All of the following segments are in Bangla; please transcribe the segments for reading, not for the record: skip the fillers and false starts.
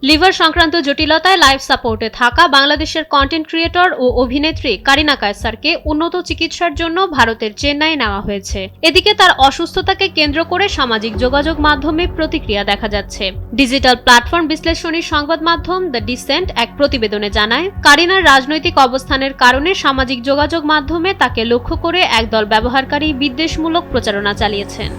লিভার সংক্রান্ত জটিলতায় লাইফ সাপোর্টে থাকা বাংলাদেশের কন্টেন্ট ক্রিয়েটর ও অভিনেত্রী কারিনা কায়সারকে উন্নত চিকিৎসার জন্য ভারতের চেন্নাই নেওয়া হয়েছে। এদিকে তার অসুস্থতাকে কেন্দ্র করে সামাজিক যোগাযোগ মাধ্যমে প্রতিক্রিয়া দেখা যাচ্ছে। ডিজিটাল প্ল্যাটফর্ম বিশ্লেষণী সংবাদ মাধ্যম দ্য ডিসেন্ট এক প্রতিবেদনে জানায়, কারিনার রাজনৈতিক অবস্থানের কারণে সামাজিক যোগাযোগ মাধ্যমে তাকে লক্ষ্য করে একদল ব্যবহারকারী বিদ্বেষমূলক প্রচারণা চালিয়েছেন।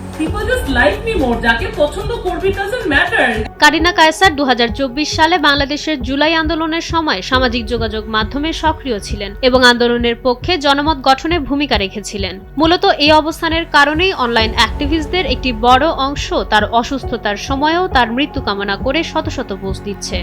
কারিনা কায়সার 2024 সালে বাংলাদেশের জুলাই আন্দোলনের সময় সামাজিক যোগাযোগ মাধ্যমে সক্রিয় ছিলেন এবং আন্দোলনের পক্ষে জনমত গঠনে ভূমিকা রেখেছিলেন। মূলত এই অবস্থানের কারণেই অনলাইন অ্যাক্টিভিস্টদের একটি বড় অংশ তার অসুস্থতার সময়েও তার মৃত্যু কামনা করে শত শত পোস্ট দিচ্ছে।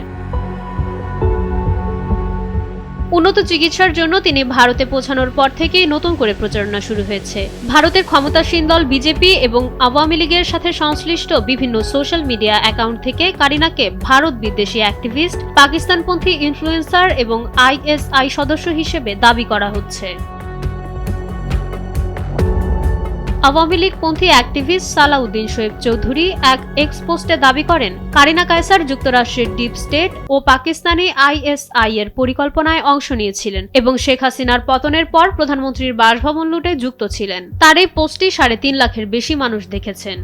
উন্নত চিকিৎসার জন্য তিনি ভারতে পৌঁছানোর পর থেকেই নতুন করে প্রচারণা শুরু হয়েছে। ভারতের ক্ষমতাসীন দল বিজেপি এবং আওয়ামী লীগের সাথে সংশ্লিষ্ট বিভিন্ন সোশ্যাল মিডিয়া অ্যাকাউন্ট থেকে কারিনাকে ভারত বিদ্বেষী অ্যাক্টিভিস্ট, পাকিস্তানপন্থী ইনফ্লুয়েন্সার এবং আইএসআই সদস্য হিসেবে দাবি করা হচ্ছে। আওয়ামী লীগপন্থী অ্যাক্টিভিস্ট সালাউদ্দিন শোয়েব চৌধুরী এক এক্স পোস্টে দাবি করেন, কারিনা কায়সার যুক্তরাষ্ট্রের ডিপ স্টেট ও পাকিস্তানি আইএসআই এর পরিকল্পনায় অংশ নিয়েছিলেন এবং শেখ হাসিনার পতনের পর প্রধানমন্ত্রীর বাসভবন লুটে যুক্ত ছিলেন। তার এই পোস্টটি 3.5 লাখের বেশি মানুষ দেখেছেন।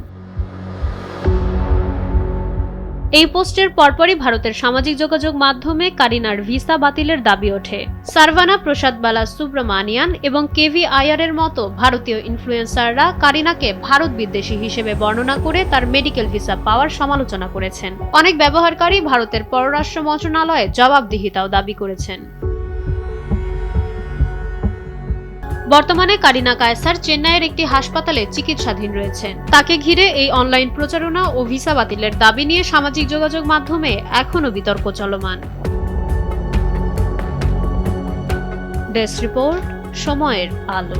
এই পোস্টের পরপরই ভারতের সামাজিক যোগাযোগ মাধ্যমে কারিনার ভিসা বাতিলের দাবি ওঠে। সারভানা প্রসাদ বালা সুব্রমানিয়ান এবং কেভিআইআর এর মতো ভারতীয় ইনফ্লুয়েন্সাররা কারিনাকে ভারত বিদ্বেষী হিসেবে বর্ণনা করে তার মেডিকেল ভিসা পাওয়ার সমালোচনা করেছেন। অনেক ব্যবহারকারী ভারতের পররাষ্ট্র মন্ত্রণালয়ে জবাবদিহিতাও দাবি করেছেন। বর্তমানে কারিনা কায়সার চেন্নাইয়ের একটি হাসপাতালে চিকিৎসাধীন রয়েছেন। তাকে ঘিরে এই অনলাইন প্রচারণা ও ভিসা বাতিলের দাবি নিয়ে সামাজিক যোগাযোগ মাধ্যমে এখনও বিতর্ক চলমান। ডেস্ক রিপোর্ট, সময়ের আলো।